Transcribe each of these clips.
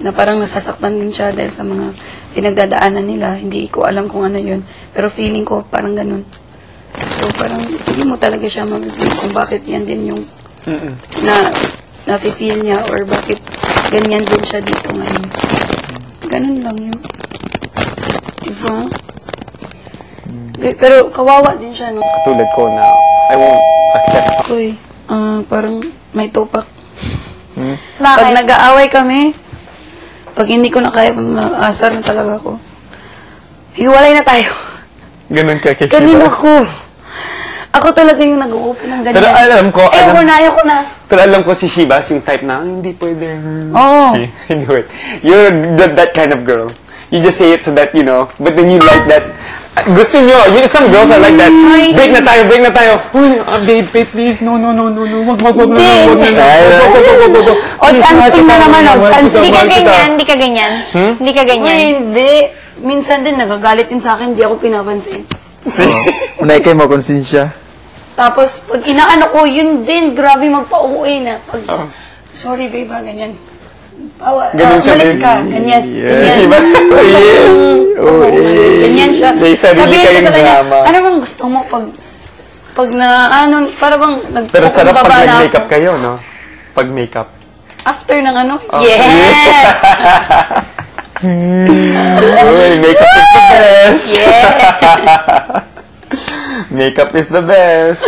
na parang nasasaktan din siya dahil sa mga pinagdadaanan nila. Hindi ko alam kung ano yun. Pero feeling ko parang ganun. So parang hindi mo talaga siya mabibigyan kung bakit yan din yung nafe-feel niya or bakit ganyan din siya dito ngayon. Ganun lang yun. Diba? Pero kawawa din siya, no? Katulad ko na I won't accept. Uy, parang may tupak. Bakit? Pag nag-aaway kami, pag hindi ko na kaya, asar na talaga ako. Hiwalay na tayo. Ganun ka kay Ganun Shiva. ako. Ako talaga yung nag-uupo ng ganyan. Pero alam ko, ayoko na. Pero alam ko si Shivas, yung type na, hindi pwede. Oo. See, anyway, you're that kind of girl. You just say it so that, you know, but then you like that. Gusto nyo, some girls are like that. Break na tayo. Uy, babe, please, no. Wag na. O, chancing na naman, o. Chancing. Hindi ka ganyan. Hindi ka ganyan. Uy, hindi. Minsan din, nagagalit yun sa akin, hindi ako pinapansin. Unay kayo makonsensya. Tapos, pag inaano ko, yun din, grabe magpa-uwi na. Pag, sorry, babe, ganyan. Ganun siya malis din. ka, ganyan. Si Shiva. Ganyan siya. May sarili Sabihin ko kayong sa kanya, drama. ano bang gusto mo pag na, ano, para bang Pero sarap nagpakumbaba pag na nag-makeup ako. kayo, no? Pag makeup. After ng ano? Oh. Yes! Uy, makeup is the best. Yeah! Makeup is the best.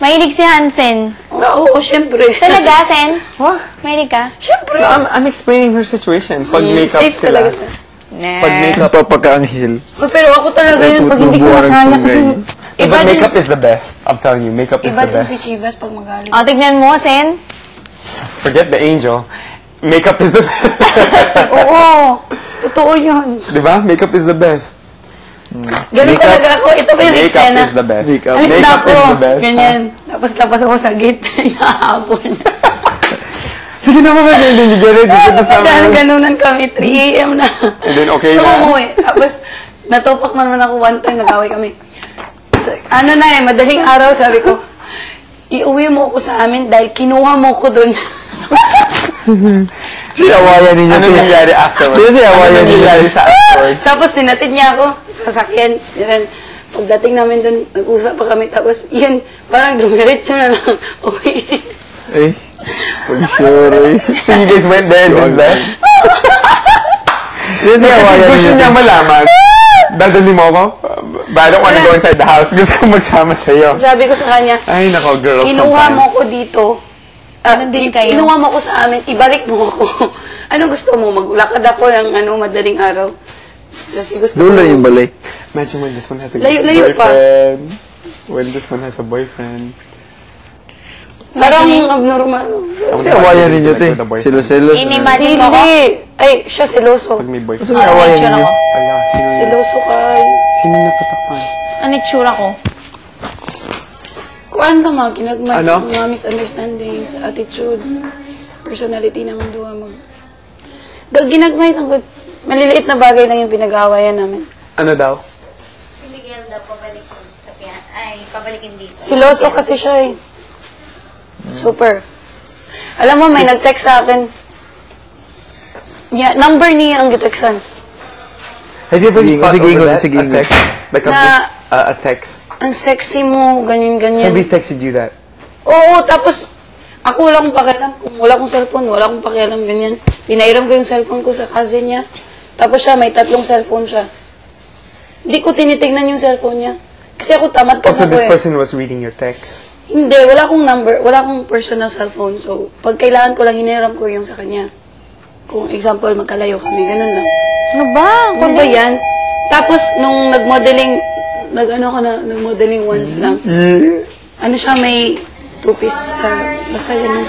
Mahilig si Hansen. Oo, syempre. Talaga, Sen? What? Mahilig ka? Syempre. I'm explaining her situation. Pag makeup Safe sila. talaga. Pag makeup. Pagka-anghel. Pero ako talaga yun, pag hindi ko Tutubuan ng makaya kasi... sungay. But makeup is the best. I'm telling you, makeup is Iba the din best. si Chivas pag magalit. O, tignan mo, Sen. Forget the angel. Makeup is the best. Oo, totoo yun. Diba? Makeup is the best. Ganun talaga ako. Ito pa yung Makeup eksena. is the best. Alis na Makeup ako. is the best. Ganyan. Tapos lapas ako sa gate. Inahabol niya. Sige na mga ganyan. You get it? Tapos Ganunan kami. 3 a.m. na. And then okay so, na. umuwi. Tapos, natupak naman ako one time. Nag-away kami. Ano na eh, madaling araw, sabi ko, iuwi mo ako sa amin dahil kinuha mo ko doon. Siyawayan ninyo. Ano nangyari afterwards? Siyawayan Ano nangyari sa afterwards? Tapos sinatid niya ako sa sasakyan. Yan. Pagdating namin doon, nag-usap pa kami. Tapos yun, parang dumiretso na lang. Okay. Eh, for sure eh. So you guys went there and then left? Kasi Kasi siyawayan gusto ninyo. niya malaman. Dadali mo ako? But I don't want to go inside the house. Gusto ko magsama sa'yo. Sabi ko sa kanya, Ay, nako, girls kinuha mo sometimes. ko dito. Ano din kayo? Kinuha mo ko sa amin, ibalik mo ako. Ano gusto mo? Maglakad ako ng madaling araw. Kasi gusto Doon lang yung balay. Imagine when this one has a Layo pa. boyfriend. When this one has a boyfriend. Parang abnormal. Siyawayan ninyo te. Silo-silo. In-imagine mo ko? Hindi. Ay, siya seloso. Pag may boyfriend. Kasi siyawayan itsura ninyo. ko. Ala, Seloso kay. sino napatakpan? Ano itsura ko? Kuan ta mga kinagmay. Ano? Mga misunderstandings, attitude, personality ng duwa mag... Ginagmay lang. Maliliit na bagay lang yung pinag-aawayan namin. Ano daw? Si Miguel daw pabalikin sa piyan. Ay, pabalikin dito. Siloso kasi siya eh. Super. Alam mo, may nag-text sa akin. Yeah, number niya ang gitextan. Have you ever Sige, thought sige, over sige, that? sige. A text? Like a text? Ang sexy mo, ganyan-ganyan. Somebody texted you that? Oo, tapos ako wala akong pakialam. Kung wala akong cellphone, wala akong pakialam, ganyan. Pinairam ko yung cellphone ko sa cousin niya. Tapos siya, may 3 cellphone siya. Hindi ko tinitignan yung cellphone niya. Kasi ako tamad kasi Also, ako this eh. person was reading your text. Hindi, wala akong number, wala akong personal cellphone. So, pag kailangan ko lang, hiniram ko yung sa kanya. Kung example, magkalayo kami, ganun lang. Ano ba? Ano ba yan? Tapos, nung nag-modeling once lang. Ano siya, may 2 piece sa, basta yun.